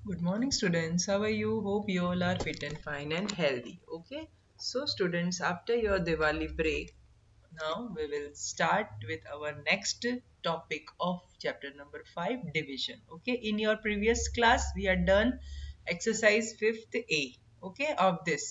Good morning, students. How are you? Hope you all are fit and fine and healthy. Okay. So, students, after your Diwali break, now we will start with our next topic of chapter number 5, division. Okay. In your previous class, we had done exercise 5th A. Okay. Of this.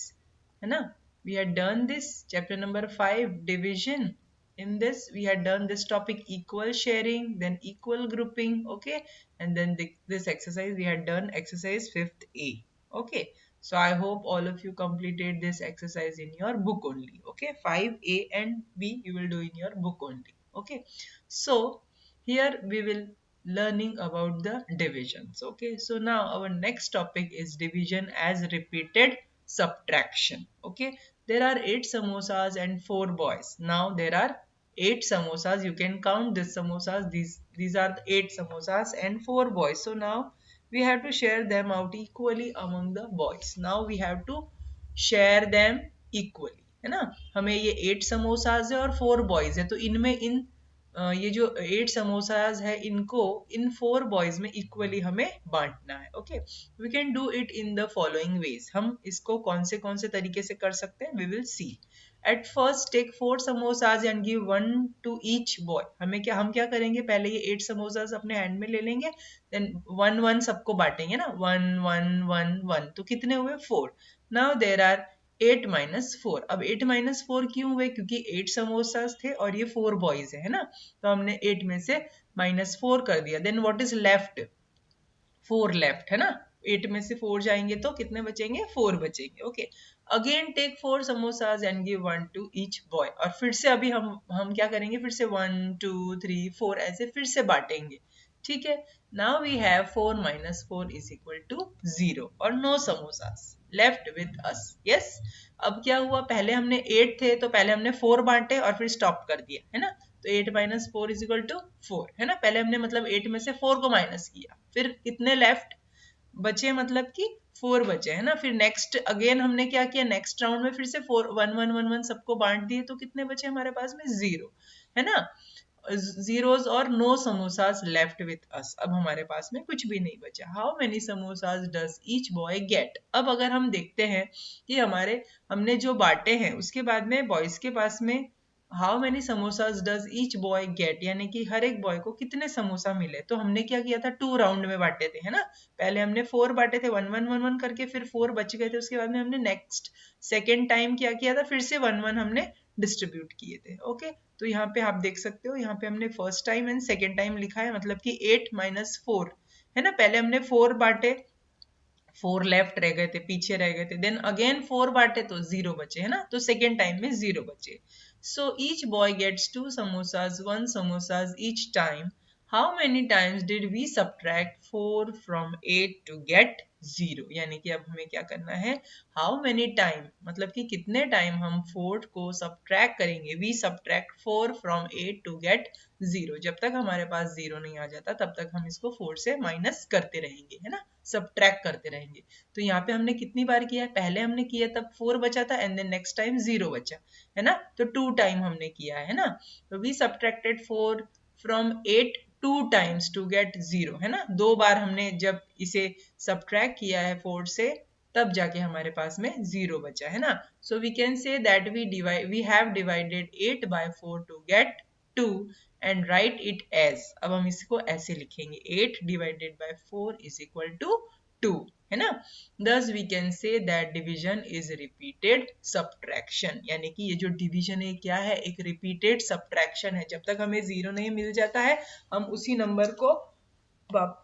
है ना? We had done this chapter number 5, division. In this, we had done this topic equal sharing, then equal grouping. Okay, and then this exercise we had done exercise 5th A. Okay, so I hope all of you completed this exercise in your book only. Okay, 5A and B you will do in your book only. Okay, so here we will learning about the divisions. Okay, so now our next topic is division as repeated subtraction. Okay, there are 8 samosas and 4 boys. Now there are 8 samosas. You can count these samosas. These are the 8 samosas and 4 boys. So now we have to share them out equally among the boys. Now we have to share them equally, है ना? हमें ये 8 samosas है और 4 boys है, तो इनमें ये जो 8 समोसाज है इनको इन 4 बॉयज में इक्वली हमें बांटना है. Okay, we can do it in the following ways. हम इसको कौन से तरीके से कर सकते हैं, we will see. At first take 4 samosas and give 1 to each boy. हम क्या करेंगे, पहले ये 8 समोसाज अपने हैंड में ले लेंगे, देन 1 1 सबको बांटेंगे ना, 1 1 1 1, तो कितने हुए, 4. Now there are 8 minus 4. अब 8 माइनस 4 क्यों हुए, क्योंकि 8 समोसाज थे और ये 4 बॉयज है ना, तो हमने 8 में से -4 कर दिया. Then what is left, 4 left है ना. 8 में से 4 जाएंगे तो कितने बचेंगे, 4 बचेंगे. Okay, again take 4 samosas and give 1 to each boy. और फिर से अभी हम क्या करेंगे, फिर से 1 2 3 4 ऐसे फिर से बांटेंगे. ठीक है, now we have 4 minus 4 is equal to 0 और no samosas left with us. Yes, अब क्या हुआ, पहले हमने 8 थे तो पहले हमने 4 बांटे और फिर स्टॉप कर दिया, है ना. तो 8 माइनस 4 इज इक्वल टू 4, है ना. पहले हमने मतलब 8 में से 4 को माइनस किया, फिर कितने लेफ्ट बचे, मतलब कि 4 बचे, है ना. फिर नेक्स्ट अगेन हमने क्या किया, नेक्स्ट राउंड में फिर से 4 1 1 1 1 सबको बांट दिए, तो कितने बचे हमारे पास में, 0, है ना. जीरोस और no samosas left with us. अब हमारे पास में कुछ भी नहीं बचा. How many samosas does each boy get. अब अगर हम देखते हैं कि हमने जो बांटे हैं उसके बाद में बॉयज के पास में how many samosas does each boy get, यानी कि हर एक बॉय को कितने समोसा मिले. तो हमने क्या किया था, 2 राउंड में बांटे थे, है ना. पहले हमने 4 बांटे थे, 1 1 1 1 करके, फिर 4 बच गए थे. उसके बाद में हमने नेक्स्ट सेकेंड टाइम क्या किया था, फिर से 1 1 हमने डिस्ट्रीब्यूट किए थे. ओके, तो यहाँ पे आप देख सकते हो, यहाँ पे हमने first time and second time लिखा है, मतलब कि 8 माइनस 4, है ना. पहले हमने 4 बांटे, 4 लेफ्ट रह गए थे, पीछे रह गए थे, देन अगेन 4 बांटे तो 0 बचे, है ना. तो सेकेंड टाइम में 0 बचे. So each boy gets 2 samosas 1 samosas each time. How many times did we subtract 4 from 8 to get 0. यानी कि अब हमें क्या करना है, हाउ मेनी टाइम मतलब कि कितने टाइम हम 4 को सब्ट्रैक्ट करेंगे, we subtract 4 from 8 to get 0. जब तक हमारे पास 0 नहीं आ जाता तब तक हम इसको 4 से माइनस करते रहेंगे, है ना, सब्ट्रैक्ट करते रहेंगे. तो यहाँ पे हमने कितनी बार किया है, पहले हमने किया तब 4 बचा था एंड देन नेक्स्ट टाइम 0 बचा, है ना. तो 2 टाइम हमने किया है ना. तो we subtracted 4 from 8 2 times to get 0, है ना. 2 बार हमने जब इसे सब्ट्रैक्ट किया है 4 से, तब जाके हमारे पास में 0 बचा, है ना. So we can say that we have divided 8 by 4 to get 2 and write it as. अब हम इसको ऐसे लिखेंगे, 8 divided by 4 is equal to 2, है ना. Thus we can say that division is repeated subtraction. यानी कि ये जो division है क्या है, एक repeated subtraction है. जब तक हमें 0 नहीं मिल जाता है हम उसी नंबर को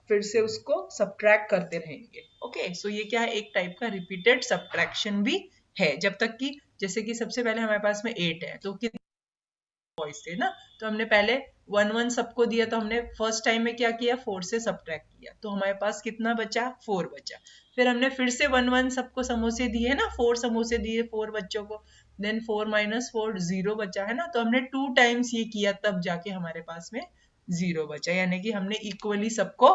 फिर से उसको सब्ट्रैक्ट करते रहेंगे. ओके, सो ये क्या है, एक टाइप का रिपीटेड सब्ट्रैक्शन भी है. जब तक कि जैसे कि सबसे पहले हमारे पास में 8 है, तो बॉयज थे ना, तो हमने पहले 1 1 सबको दिया, तो हमने फर्स्ट टाइम में क्या किया, 4 से सब्ट्रैक्ट किया, तो हमारे पास कितना बचा, 4 बचा. फिर हमने फिर से 1 1 सबको समोसे दिए ना, 4 समोसे दिए 4 बच्चों को, देन 4 माइनस 4 0 बचा, है ना. तो हमने 2 टाइम्स ये किया, तब जाके हमारे पास में 0 बचा, यानी कि हमने इक्वली सबको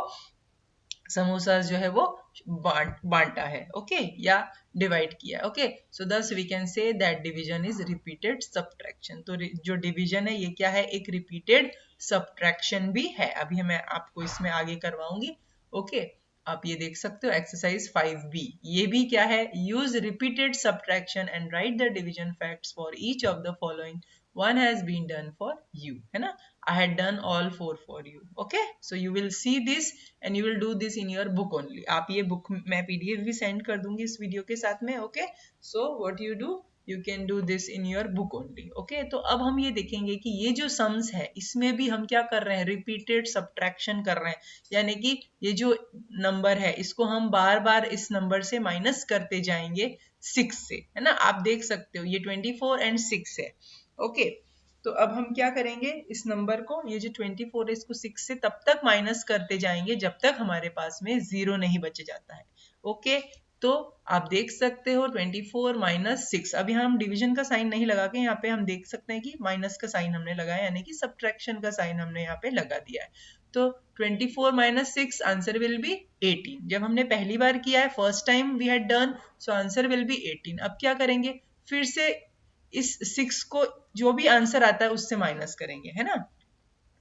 समोसा जो है वो बांटा है. ओके, या डिवाइड किया. Okay, so thus we can say that division is repeated subtraction. तो जो डिवीजन है ये क्या है, एक रिपीटेड सब्ट्रैक्शन भी है. अभी मैं आपको इसमें आगे करवाऊंगी. ओके, आप ये देख सकते हो एक्सरसाइज 5B। ये भी क्या है, use repeated subtraction and write the division facts for each of the following, one has been done for you, है ना। I had done all four for you, okay, so you will see this and you will do this in your book only। आप ये book मैं PDF भी send कर दूंगी इस video के साथ में, okay, so what you do, you can do this in your book only, okay। तो अब हम ये देखेंगे कि ये जो sums है इसमें भी हम क्या कर रहे हैं, repeated subtraction कर रहे हैं, यानी कि ये जो नंबर है इसको हम बार बार इस नंबर से माइनस करते जाएंगे 6 से, है ना। आप देख सकते हो ये 24 एंड 6 है, ओके। तो अब हम क्या करेंगे, इस नंबर को, ये जो 24 है इसको 6 से तब तक माइनस करते जाएंगे जब तक हमारे पास में 0 नहीं बच जाता है, ओके। तो आप देख सकते हो 24 माइनस 6, अभी हम डिवीजन का साइन नहीं लगा के यहाँ पे हम देख सकते हैं कि माइनस का साइन हमने लगाया, यानी कि सब्ट्रैक्शन का साइन हमने यहाँ पे लगा दिया है। तो 24 माइनस 6 आंसर विल बी 18। जब हमने पहली बार किया है, first time we had done, so answer will be 18। अब क्या करेंगे, फिर से इस 6 को जो भी आंसर आता है उससे माइनस करेंगे, है ना।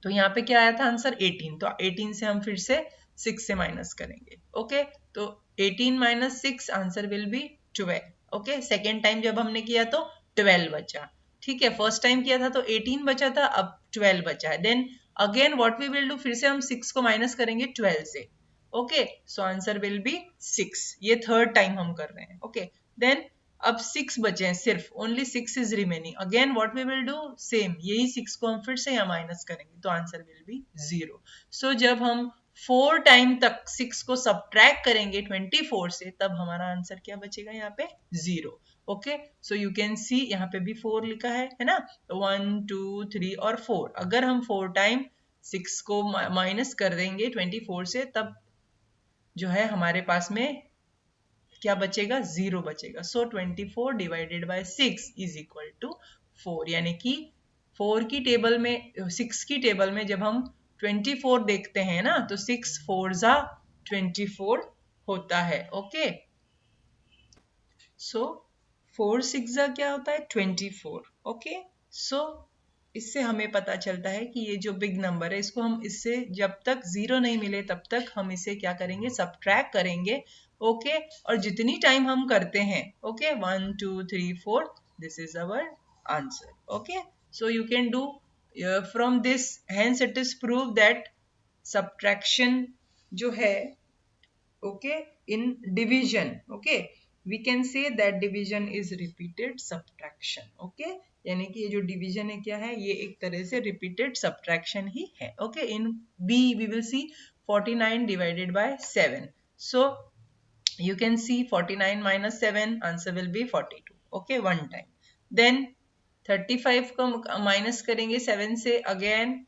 तो यहाँ पे क्या आया था आंसर 18, तो 18 से हम फिर से 6 से माइनस करेंगे, ओके। तो 18 minus 6 answer will B 12, okay. Second time जब हमने किया तो 12 बचा, ठीक है। फर्स्ट टाइम किया था तो 18 बचा था, अब 12 बचा है। Then again what we will do, फिर से हम 6 को माइनस करेंगे 12 से, okay. So answer will be 6, ये थर्ड टाइम हम कर रहे हैं, ओके। देन अब 6 बचे हैं सिर्फ, only 6 is remaining. Again what we will do, same यही 6 को हम फिर से यहाँ माइनस करेंगे, तो आंसर विल बी 0। सो जब हम 4 टाइम तक 6 को सब्ट्रैक्ट करेंगे 24 से, तब हमारा आंसर क्या बचेगा यहाँ पे, 0, okay. So you can see यहाँ पे भी 4 लिखा है ना। 1 2 3 और 4, अगर हम 4 टाइम 6 को माइनस कर देंगे 24 से, तब जो है हमारे पास में क्या बचेगा, 0 बचेगा। So 24 divided by 6 is equal to 4, यानी कि 4 की टेबल में, 6 की टेबल में जब हम 24 देखते हैं ना, तो 6 4 जा 24 होता है, ओके। सो 4 6 जा क्या होता है, 24, ओके। सो इससे हमें पता चलता है कि ये जो बिग नंबर है इसको हम, इससे जब तक 0 नहीं मिले तब तक हम इसे क्या करेंगे, सब्ट्रैक्ट करेंगे, ओके। और जितनी टाइम हम करते हैं, okay, 1 2 3 4, this is our answer, okay. So you can do from this, hence it is prove that subtraction जो है, okay, in division, okay, we can say that division is repeated subtraction, okay। यानी कि ये जो division है क्या है, ये एक तरह से रिपीटेड सब्ट्रैक्शन ही है, okay. In B we will see 49 divided by 7, so you can see 49 minus 7, answer will be 42, okay, one time। then 35 को माइनस करेंगे 7 से, अगेन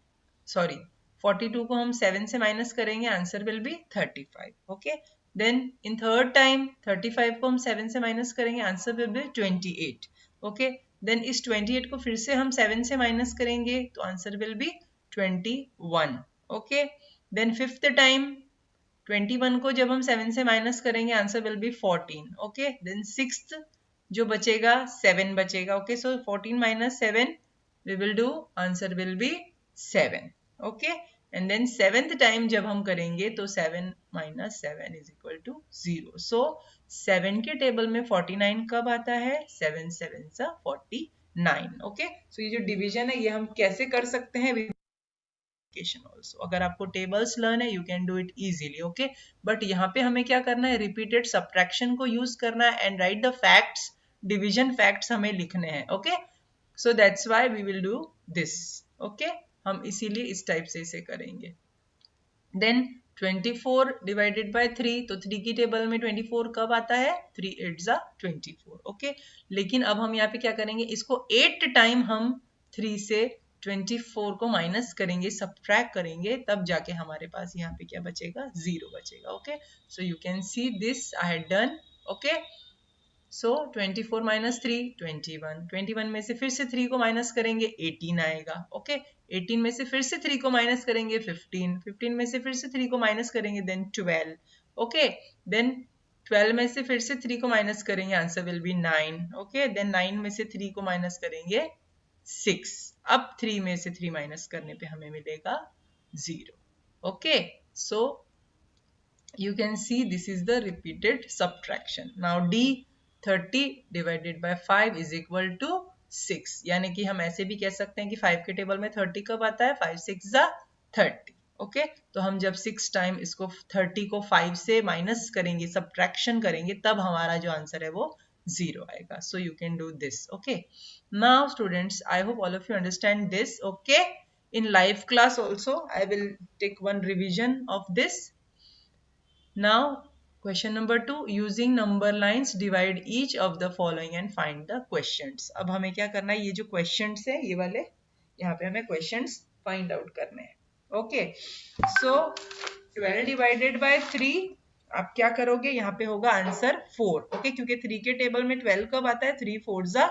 सॉरी 42 को हम 7 से माइनस करेंगे, answer will be 35, okay. Then in third time 35 को हम 7 से माइनस करेंगे, answer will be 28, okay. Then इस 28 को फिर से हम 7 से माइनस करेंगे, तो answer will be 21, okay. Then fifth time 21 को जब हम 7 से माइनस करेंगे, answer will be 14, okay. Then sixth जो बचेगा 7 बचेगा, okay. So 14 minus 7 we will do, answer will be 7, okay। and then seventh time जब हम करेंगे तो 7 minus 7 is equal to 0। so 7 के टेबल में 49 कब आता है, 7 7 सा 49, okay। so ये जो डिवीजन है ये हम कैसे कर सकते हैं, also अगर आपको टेबल्स लर्न है you can do it easily, okay. But यहाँ पे हमें क्या करना है, रिपीटेड सब्ट्रैक्शन को यूज करना है and write the facts, division facts हमें लिखने हैं, okay. So that's why we will do this, okay. हम इसीलिए इस टाइप से इसे करेंगे। देन 24 डिवाइडेड बाय 3, तो 3 की टेबल में 24 कब आता है, 3 8 जा 24, ओके। लेकिन अब हम यहाँ पे क्या करेंगे, इसको 8 टाइम हम 3 से 24 को माइनस करेंगे, सब्ट्रैक्ट करेंगे, तब जाके हमारे पास यहाँ पे क्या बचेगा, 0 बचेगा, okay. So you can see this I had done, okay. So 24 minus 3 21, 21 में से फिर से 3 को माइनस करेंगे 18 आएगा, ओके। 18 में से फिर से 3 को माइनस करेंगे 15, 15 में से फिर से 3 को माइनस करेंगे देन 12, ओके। देन 12 में से फिर से 3 को माइनस करेंगे, answer will be 9, okay. Then 9 में से 3 को माइनस करेंगे 6, अब 3 में से 3 माइनस करने पे हमें मिलेगा 0, okay. So you can see this is the repeated subtraction. Now D 30 divided by 5 is equal to 6. यानी कि हम ऐसे भी कह सकते हैं कि 5 के टेबल में 30 कब आता है? 5 6 जा 30. ओके, तो हम जब 6 टाइम इसको 30 को 5 से माइनस करेंगे, सब्ट्रैक्शन करेंगे, तब हमारा जो आंसर है वो 0 आएगा. So you can do this. Okay. Now students, I hope all of you understand this. Okay. In live class also, I will take one revision of this. Now, question number 2, using number lines divide each of the following and find the questions. अब हमें क्या करना है, ये जो questions है ये वाले, यहाँ पे हमें questions find out करने हैं. Okay, so 12 divided by 3, आप क्या करोगे, यहाँ पे होगा आंसर 4. Okay, क्योंकि 3 के टेबल में 12 कब आता है? 3 4 जा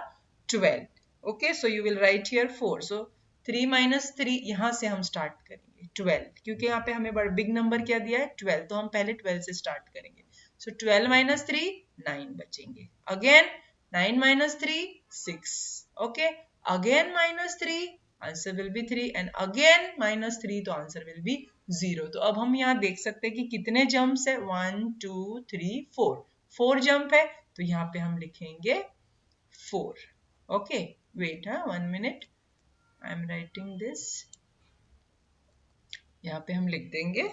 12. Okay, so you will write here 4. So 3 minus 3, यहाँ से हम स्टार्ट करेंगे 12, क्योंकि यहाँ पे हमें बड़ा बिग नंबर क्या दिया है? 12, तो हम पहले 12 से स्टार्ट करेंगे. So 12 minus 3, 9 बचेंगे. Again 9 minus 3, 6. Okay, again minus 3, answer will be 3, and again minus 3, तो answer will be 0. तो अब हम यहाँ देख सकते हैं कि कितने जंप्स है? 1 2 3 4. 4 जंप है, तो यहाँ पे हम लिखेंगे 4. Okay, wait, 1 minute, I am writing this. यहाँ पे हम लिख देंगे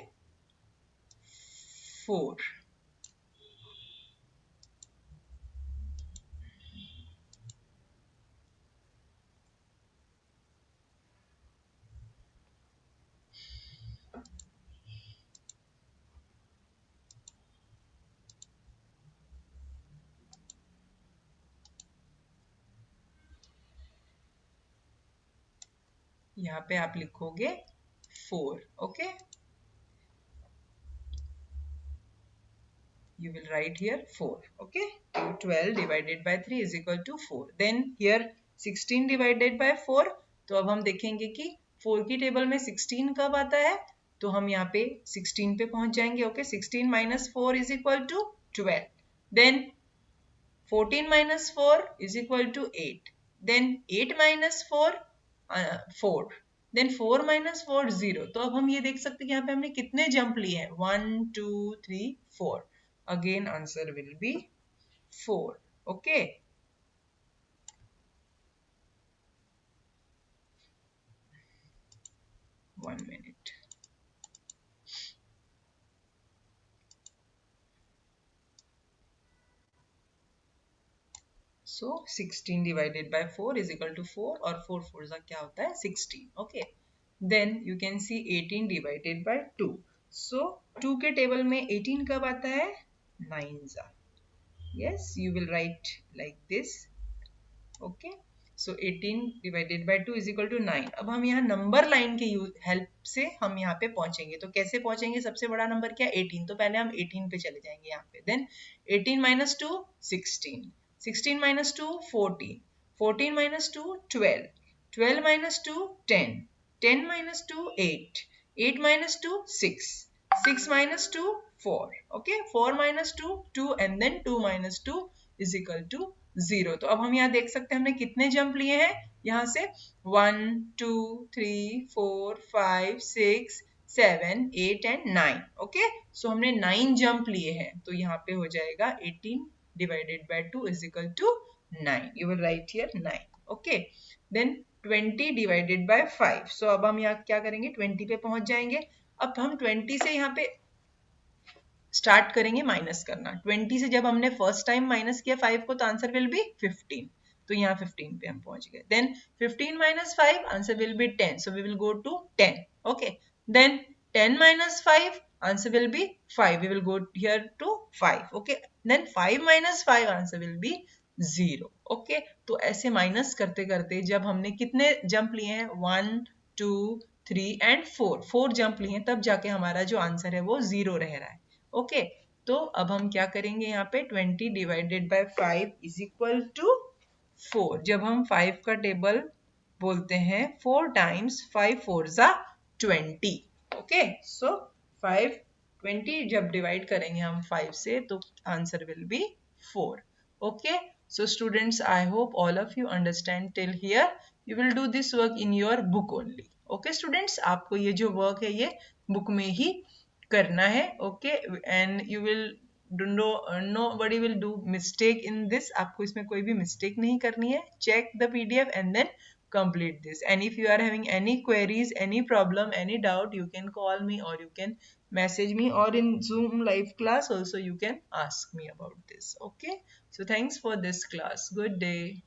4. यहाँ पे आप लिखोगे 4. Okay, you will write here 4. Okay, 12 divided by 3 is equal to 4. Then here 16 divided by 4, तो अब हम देखेंगे कि 4 की टेबल में 16 कब आता है, तो हम यहाँ पे 16 पे पहुंच जाएंगे. Okay, 16 minus 4 is equal to 12. Then 14 minus 4 is equal to 8. Then 8 minus 4, 4. Then 4 minus 4, 0. तो अब हम ये देख सकते हैं कि यहाँ पे हमने कितने जंप लिए हैं? 1 2 3 4. Again answer will be 4. Okay. One minute. So 16 divided by 4 is equal to 4, और 4 4 का क्या होता है? 16. Okay. Then you can see 18 divided by 2. So 2 के टेबल में 18 कब आता है? 9 जा. Yes, you will write like this. Okay, so 18 divided by 2 is equal to 9. अब हम यहाँ नंबर लाइन के हेल्प से हम यहाँ पे पहुंचेंगे. तो कैसे पहुंचेंगे? सबसे बड़ा नंबर क्या? 18. तो पहले हम 18 पे चले जाएंगे यहाँ पे. Then 18 minus 2, 16. 16 minus 2, 14. 14 minus 2, 12. 12 minus 2, 10. 10 minus 2, 8. 8 minus 2, 6. 6 minus 2, 4. Okay, 4 minus 2, 2, and then 2 minus 2 is equal to 0. तो अब हम यहाँ देख सकते हैं हमने कितने जंप लिए हैं यहाँ से? 1 2 3 4 5 6 7 8 and 9. ओके, सो हमने 9 जंप लिए हैं, तो यहाँ पे हो जाएगा 18 divided by 2 is equal to 9. You will write here 9. Okay, then 20 divided by 5. So अब हम यहाँ क्या करेंगे? 20 पे पहुंच जाएंगे. अब हम 20 से यहाँ पे स्टार्ट करेंगे माइनस करना. 20 से जब हमने फर्स्ट टाइम माइनस किया 5 को, तो आंसर विल बी 15. तो यहाँ 15 पे हम पहुंच गए. Then 15 minus 5, answer will be 10. So we will go to 10. Okay, then 10 minus 5, answer will be 5. We will go here to 5. Okay, then 5 minus 5, answer will be 0. Okay, तो ऐसे minus करते करते जब हमने कितने जंप लिए हैं? 1 2 3 एंड 4. 4 जंप लिए हैं, तब जाके हमारा जो आंसर है वो 0 रह रहा है. ओके, तो अब हम क्या करेंगे यहाँ पे? 20 divided by 5 is equal to 4. जब हम 5 का टेबल बोलते हैं 4 टाइम्स 5 4 जा 20. ओके, सो 5 20 जब डिवाइड करेंगे हम 5 से, तो answer will B 4. Okay, so students, I hope all of you understand till here. You will do this work in your book only. Okay students, आपको ये जो वर्क है ये बुक में ही करना है. Okay, and you will know, nobody will do mistake in this. आपको इसमें कोई भी mistake नहीं करनी है. check the PDF and then complete this. And if you are having any queries, any problem, any doubt, you can call me or you can message me, or in Zoom live class also you can ask me about this. Okay, so thanks for this class. Good day.